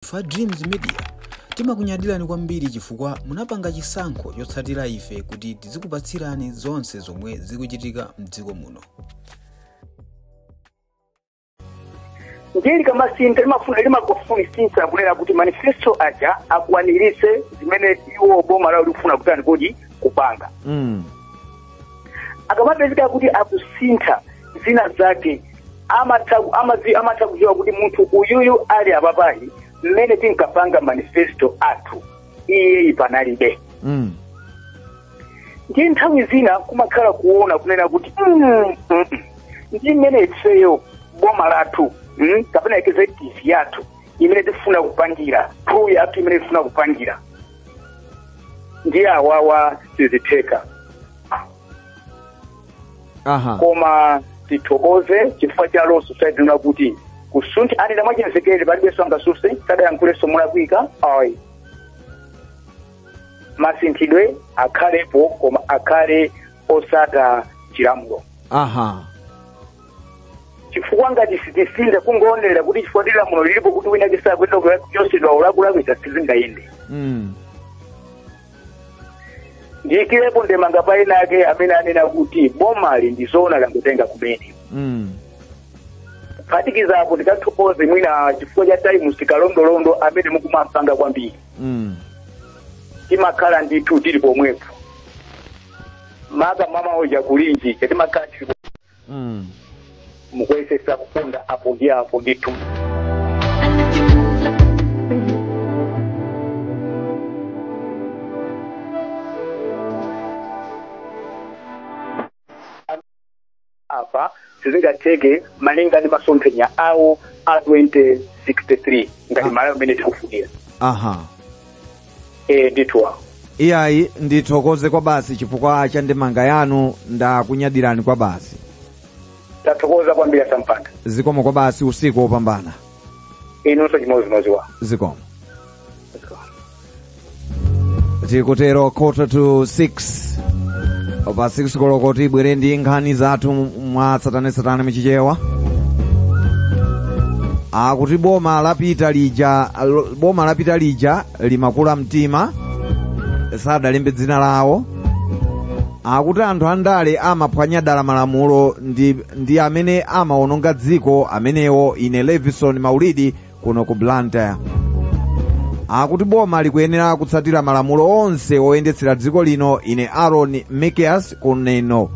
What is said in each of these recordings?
Fa Dreams Media timakunyadilani kwambiri chifukwa munapanga chisankho chotsatira ife kuti tizikupatsirani zonse zomwe zikuchitika mdziko muno. Ngeli kama sinta limakufunisa kunena kuti manifesto aja akwanirise zimene iwo boma lao likufuna kutani kodi kupanga. Akamapezeka kuti akusinta zina zake amatakuziwa kuti munthu uyuyu ali apapayi mmene tinkapanga manifesto athu iye ipanalibe. Ndi nthawi zina kumakhala kuona kunena kuti ndi mmene ifeyo boma lathu kapena executive yathu imene tifuna kupangira crew yathu imene tifuna kupangira ndi awawa tizitheka. Koma tithokoze chifukwa cha Law Society kuti kusunti anena mwachenzekere palibe songa suse tadayankhule somola kuika ayi masinthidwe akhalepo koma akhale osata chilamulo. Chifukwa ngati sitisinde kungoonera kuti chifukwa chilamulo lilipo kuti wina chisakwenda kuchosedwa ulakulakwiza sizingayende. Ndikirepo ndemanga paina yake amene anena kuti bomali ndizoona langotenga kumene. Phatikiza apo ndikathokoze mwina chifukwa cha time sikalondolondo amene mukumapanga kwambiri. Timakhala ndithu tili pomwepo. Mama oja kulinji timakhala tili mukwesesa kupunda apo ndi apo ndithu. Apa sizingateke malinga ni masomphenya awo a 2063 ngati malayo amene tikufunira. Nditwa iyayi ndithokoze kwa basi chifukwa cha ndemanga yanu ndakunyadirani kwa basi. Tathokoza kwambiri Sampanda. Zikomo kwa basi usiku opambana. Inonso chimodzimodzi wa. Zikomo. Tikutero 5:45 opa 6 koloko tibwere ndi nkhani zathu mwa satane michichewa. Akuti boma lapita lija limakula mtima sadalembe dzina lawo. Akuti anthu andale amaphwanya dala malamulo ndi amene amaononga dziko amenewo ine Levison Maulidi kuno ku Blantyre. Akuti boma likuyenera kutsatira malamulo onse oyendetsera dziko lino ine Aaron Mekias kuneno.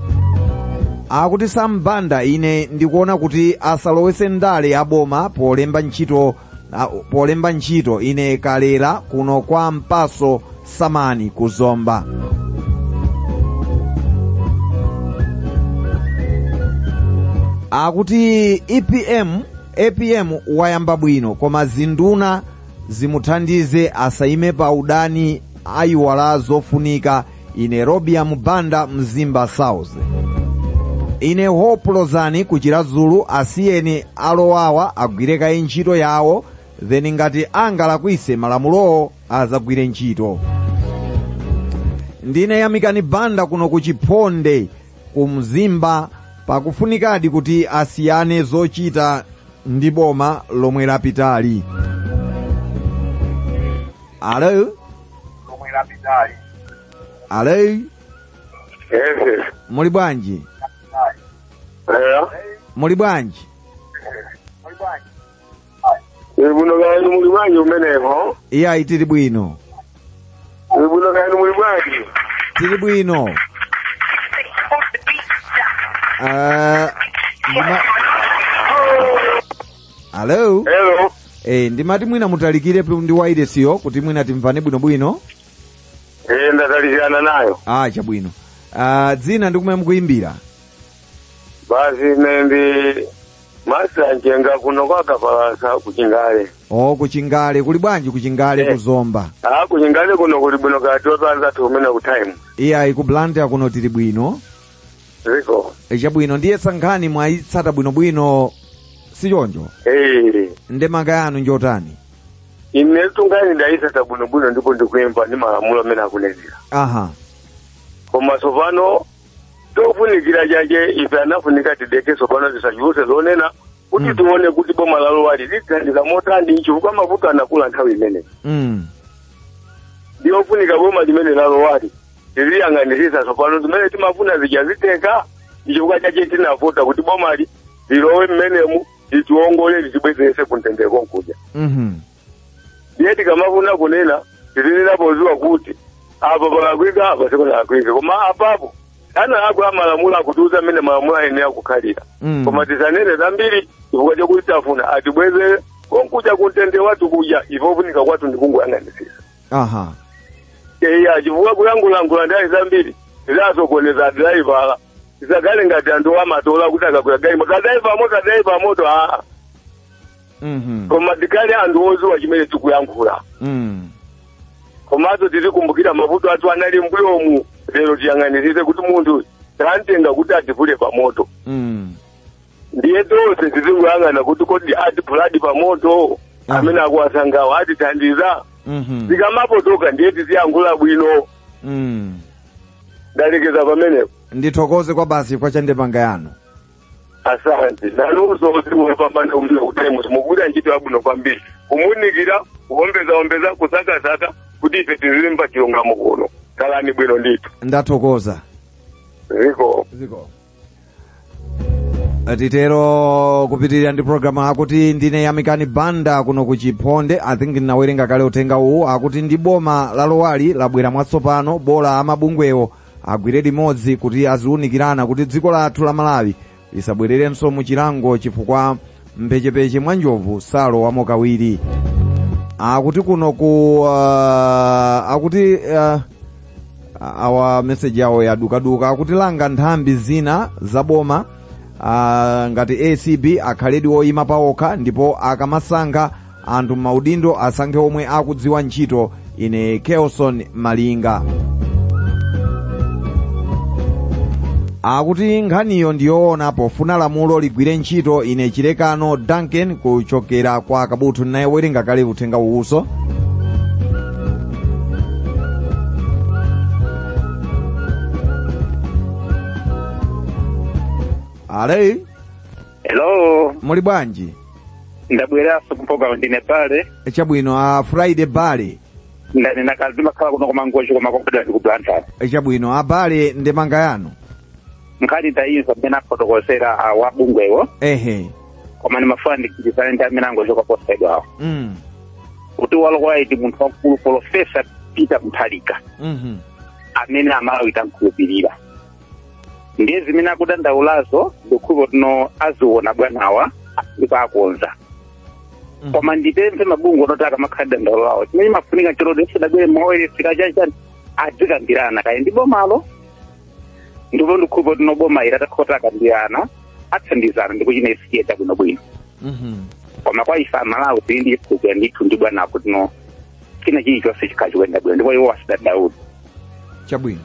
Akuti Sambanda ine ndikuona kuti asalowese ndale ya boma polemba ntchito ine Kalera kuno kwa Mpaso Samani kuzomba. Akuti APM wayamba bwino koma zinduna zimuthandize asayime pa udani ayiwala zofunika ine Robia Mubanda Mzimba South. Ine Hope Lozani kuchirazulu asiyeni alowawa agwireka ntchito yawo then ngati angalakwise malamulo azagwire ntchito. Ndine Yamikani Banda kuno kuchiphonde ku Mzimba pakufunikadi kuti asiyane zochita ndi boma lomwe lapitali. Alo? Muli bwanji? Muli bwanji? Buno gani muli bwanji umeneho? Iya tili bwino. Buno gani muli bwanji? Tili bwino. Hello? Hello. Ndimati mwina mutalikire ndi wairesiyo kuti mwina timvane bwino. Ndatalikirana nayo. Chabwino. Dzina ndikumene mukuyimbira. Basi ndi Masanjenga kuno kwa Kapalasa kuchingale. Kuchingale kuli bwanji kuchingale kuzomba. Kuchingale kuno kuli bwino kati wapanza tumene ku time. Iya ku Blantyre kuno tili bwino. Ziko. Chabwino ndiye sankhani mwayitsata bwino sichonjo. Ndemanga yanu njotani. Ine tungani ndayitsata bwino ndipo ndikuyimba ndi malamulo amene akunenera. Koma sopano tofunikira jaje ife anafunika tideke sopano tisachuluse zonena kuti tione kuti boma la Lowali lithandiza motani chifukwa mavuto anakula nthawi imene. Ndiofunika boma limene la Lowali liliyang'anisisa tsopano zimene timafuna zichaziteka chifukwa chache tinavota kuti bomali lilowe mmenemu litiongole litibwezese kuntendeko nkuja. Ndiye tikamafuna kunena tilinena poziwa kuti apa palakwika apa sikulakwika koma apapo ana ako amalamulo akutuza mmene malamulo ayenera kukhalira. Koma tisanene zambiri chifukwa chakuti tafuna atibweze konkuja kuntende watu kuja ivofunika kwatu ndikungoyang'anisisa. Chifukwa kulangulangula ndali zambiri tizasokoneza driver tisagale ngati anthu amatola kuti akakwera galimoto kadaiva moto koma tikale anthu oziwa chimene tikuyankhula. Komanso tizikumbukira mavuto athu anali mbuyomu lero tiyang'anisise kuti munthu tantenga kuti atipule pamoto. Ndiye tonse tizingoyang'ana kuti kodi atipuladi pamoto amene akuwasangawo atithandiza. Tikamapotoka ndiye tiziyankhula bwino. Ndalekeza pamenepo. Ndithokoze kwa basi kwa chandepanga yanu. Asante. Nanunso uziwepambana umile kutaimu simukuda nchito yabuno kwambiri. Kumunikira, kuombeza kusaka kuti ife tizilimba chilungamo kuno. Kalani bwino ndito. Ndathokoza. Ziko. Titero kupitirira ndi programu akuti ndine Yamikani Banda kuno kuchiphonde. I think ndinawerenga kale utenga uwu akuti ndi boma la Lowali labwera mwatsopano bola amabungwewo agwire limodzi kuti aziunikirana kuti dziko lathu la Malawi lisabwererenso mu chilango chifukwa mpechepeche mwa njovu salo wamo kawiri. Akuti kuno ku akuti awa message yawo yadukaduka akuti langa nthambi zina za boma ngati ACB akhaledi oyima paokha ndipo akamasankha anthu maudindo asankhe omwe akudziwa ntchito. Ine Kelson Malinga. Akuti nkhaniyo ndiyoona pofuna lamulo ligwire ntchito. Ine Chilekano Duncan kuchokera kwa Kabutu naye werenga kale uthenga uwuso. Hello. Muli bwanji? Ndabweraso kupoga ndine Bale. Chabwino Friday Bale. Ndani nakazima kala kuno kumangojo kumakokuda ndikuplanta. Chabwino Bale ndemanga yanu. Mkali tayinza mena protokosera wabungwewo. Koma ni mafandi kidisana ndamena ngojo kwa posta yao. Kuti walokwa iti muntu wakulu Professor Peter Mutharika. Amene amalo itankhulupirira. Ndiye zimene kudandaulazo ndikuva tuno aziona bwanawa ndikwakonza. Koma ndipemphe mabungu notaka makhadi ndalawo. Chimene mafunika chiro ndisodabwere moyo sikachachani adzikambirana kaya ndi bomalo. Ndipo ndikuva tuno boma iratakota kambirana athandizana ndikuchina isiyeta kuno bwino. Koma kwa ifa Malawi ndi kuja ndithu ndi bwana kuti no kina chini chose chikachiwenda bwino ndipo iwo wasidadaudi. Chabwino.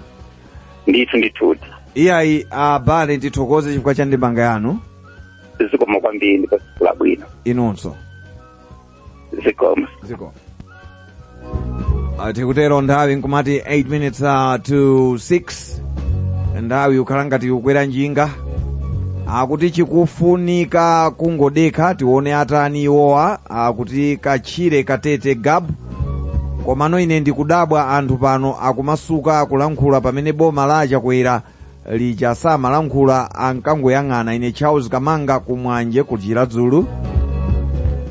Ndithu. Iyayi Bale ndithokoze chifukwa cha ndemanga yanu. Zikomo kwambiri ndipo labwino. Inonso. Zikomo. Tikutero nthawi nkumati 8 minutes to 6. Nthawi ukhalangati ukwera njinga. Akuti chikufunika kungodekha tione atani iwowa. Akuti kachire katete gabu. Komano ine ndikudabwa anthu pano akumasuka akulankhula pamene boma lacha kwera lija samalankhula ankangoyang'ana. Ine Charles Kamanga kumwanje kujira dzulu.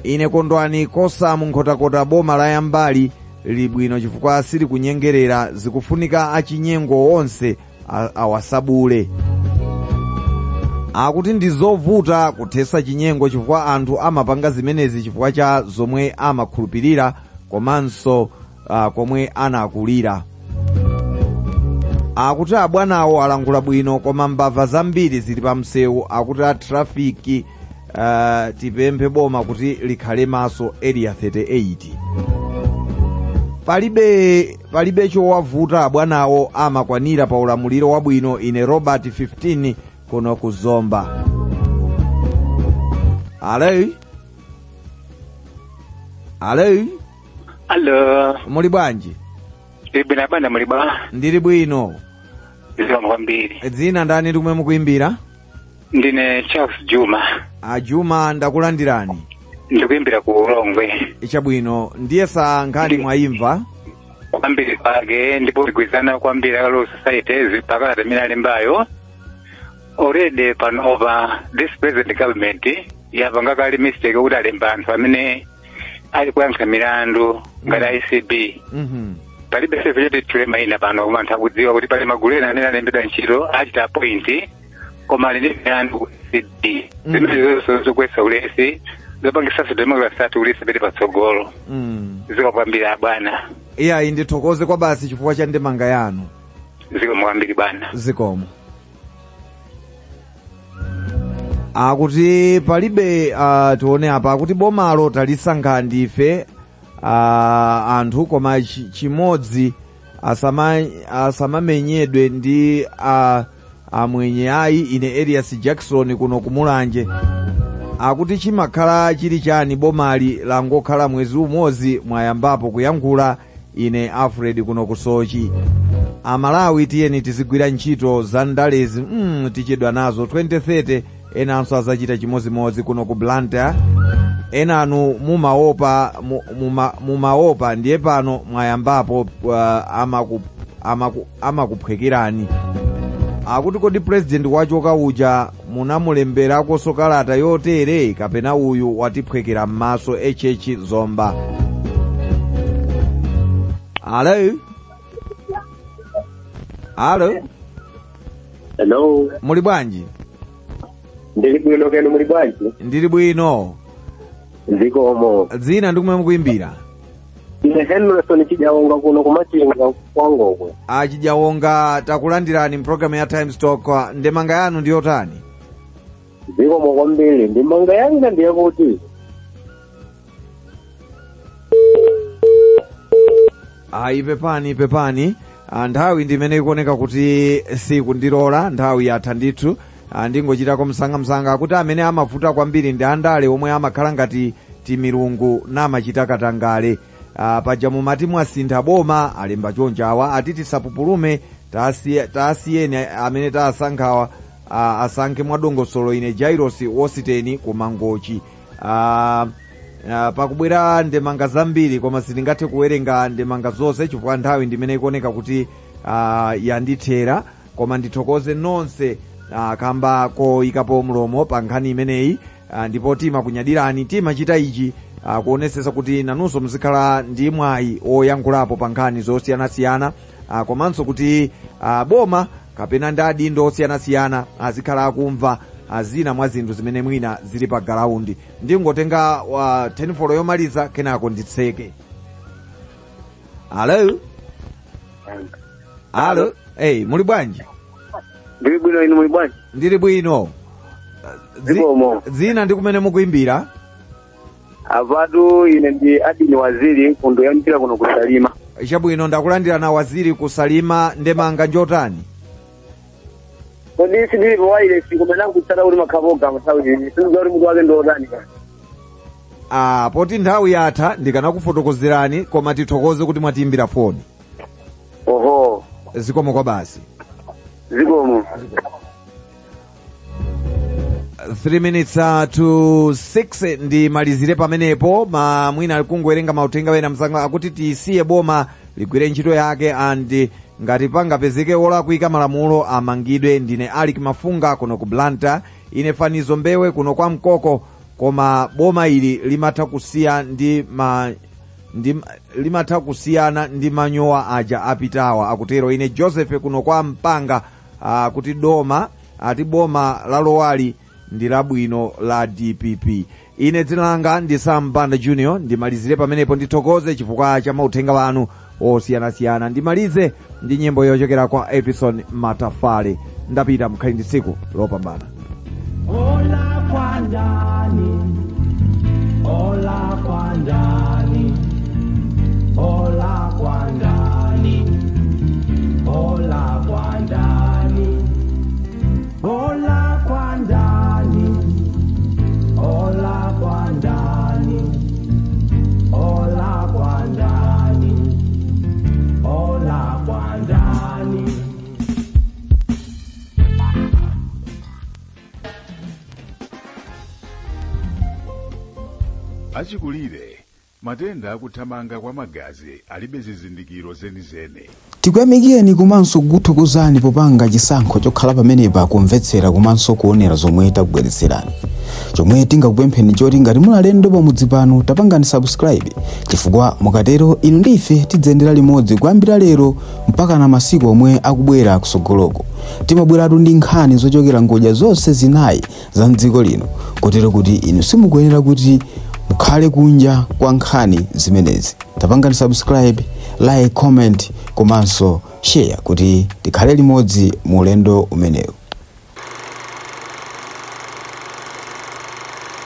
Ine Kondwani Kosamu nkhotakota boma la Yambali libwino chifukwa sili kunyengerera zikufunika achinyengo onse awasabule. Akuti ndizovuta kuthesa chinyengo chifukwa anthu amapanga zimenezi chifukwa cha zomwe amakhulupirira komanso komwe anakulira. Akuti abwanawo alangula bwino koma mbava zambiri zili pa msewu. Akuti trafiki tipemphe boma kuti likhale maso area 38. Palibe chowavuta abwanawo amakwanira pa ulamuliro wabwino. Ine Robert 15 kuno kuzomba. Hello. Muli bwanji? Ibina banda muli bwa? Ndili bwino. Zikomo kwambiri. Dzina ndani ndikumwe mukuimbira? Ndine Charles Juma. Juma ndakulandirani. Ndikuimbira ku Ulongwe. Ichabwino ndiye sa nkhani mwayimva. Kwambiri pake ndipo kukwizana kwambiri Law Society pakala terminal mbayo. Already panova this present government yapanga kali mistake kuti alemba anthu amene ali kuyankha milandu ngati ICB. Palibe sefete tulema ina pano koma anthu akudziwa kuti pali magulu ena amene alembedwa ntchito achita point koma ali ndi milandu ICB. Zimene zokwesa ulesi zopangisa democracy ati ulesi pete patsogolo. Ziko kwambiri bwana. Iya indithokoze kwa basi chifukwa cha ndemanga yanu. Ziko mwambiri bwana. Zikomo. Akuti palibe tione apa akuti bomalo talisankha ndife anthu koma chimodzi asamamenyedwe ndi amwenye ayi ine Elias Jackson kuno kumulanje. Akuti chimakhala chili chani bomali langokhala mwezi umodzi mwayambapo kuyankhula ine Alfred kuno kusochi. Amalawi tiyeni tizigwira ntchito za ndalezi tichedwa nazo 2030 enanso azachita chimozimozi kuno ku Blantyre. Enanu mumaopa ndiye pano mwayambapo amakuphwekirani. Akuti kodi president wachoka uja munamulemberako sokalata yotere kapena uyu watiphwekera m'maso Zomba. Hello. Muli bwanji? Ndili bwino kenu muli bwanji? Ndili bwino. Zikomo. Dzina ndikumwe mukuimbira? Ine Henderson Chijawonga kuno kumachinga kwangokwe. Chijawonga takulandirani mprogramu ya Times Talk. Ndemanga yanu ndiyo tani? Zikomo kwambiri. Ndemanga yanga ndiye kuti ipepani nthawi ndimene ikuoneka kuti sikundilola nthawi yatha ndithu. Ndingochitako msanga kuti amene amavuta kwambiri ndi andale omwe amakhala ngati timirungu namachita katangale. Paja mumati mwasintha boma alemba chonchawa ati tisapupulume tasiyeni amene tasankhawa asankhe mwadongosolo ine Jairos Wositeni kumangochi. Pakubwera ndemanga zambiri koma sitingathe kuwerenga ndemanga zonse chifukwa nthawi ndimene ikuoneka kuti yandithera, koma ndithokoze nonse kamba koyikapo mlomo pa nkhani imeneyi. Ndipo timakunyadirani timachita ichi kuonesesa kuti nanunso muzikhala ndi mwayi oyankhulapo pa nkhani zosiyanasiyana, komanso kuti boma kapena ndi adindo osiyanasiyana azikhala akumva zina mwa zinthu zimene mwina zili pa galaundi. Ndingotenga 10 folo yomaliza kenako nditseke. Hello. Hey, muli bwanji? Ndili bwino, inu muli bwanji? Ndili bwino. Dzina ndikumene mukuimbira? Avadu ine ndi adini waziri kundo yamchira kuno kusalima. Chabwino ndakulandira na waziri kusalima. Ndemanga njotani? Kodi sindili waile sikumena kutsala uli makhaboga mtawi ni sinza uli mudwage ndodani ka. Poti nthawi yatha ndikanakufotokozerani koma tithokoze kuti mwatiimbira foni. Oho. Zikomo kwa basi. Zikomo. 3 minutes to 6 ndi malizire pamenepo. Mwina alikungowerenga mautenga wena msanga akuti tisiye boma ligwire ntchito yake and ngati pangapezeke olakwika malamulo amangidwe. Ndine Alik Mafunga kuno ku Blantyre. Ine Fanizo Mbewe kuno kwa Mkoko, koma boma ili limatha kusiyana ndi manyowa aja apitawa akutero. Ine Joseph kuno kwa Mpanga kuti boma la Lowali ndi labwino la DPP. Ine dzina langa ndi Sam Banda Junior. Ndimalizire pamenepo ndithokoze chifukwa cha mauthenga wanu osiyanasiyana. Ndimalize ndi nyimbo yochokera kwa Epison Matafale. Ndapita mkhali ndi tsiku lopambana. Ola kwa ndani, ola kwa ndani, ola kwa ndani, ola kwa ndani, ola kwa ndani, ola kwa ndani, ola kwa ndani, ola kwa ndani. wachikulire matenda akuthamanga kwa magazi alibe zizindikiro zenizeni. Tikuyamikeni komanso kukuthokozani popanga chisankho chokhala pamenepa kumvetsera komanso kuonera zomwe takubweretserani. Chomwe tingakupempheni choti ngati mulalendo pamudzi pano tapangani subscribe, chifukwa mukatero inu ndife tidzendera limodzi kuyambira lero mpaka na masiku omwe akubwera kusogoloko. Timabweratu ndi nkhani zochokera ngodya zonse zinayi za mdziko lino, kotero kuti inu simukuyenera kuti mukhale kunja kwa nkhani zimenezi. Tapangani subscribe, like, comment komanso share kuti tikhale limodzi mu ulendo umenewu.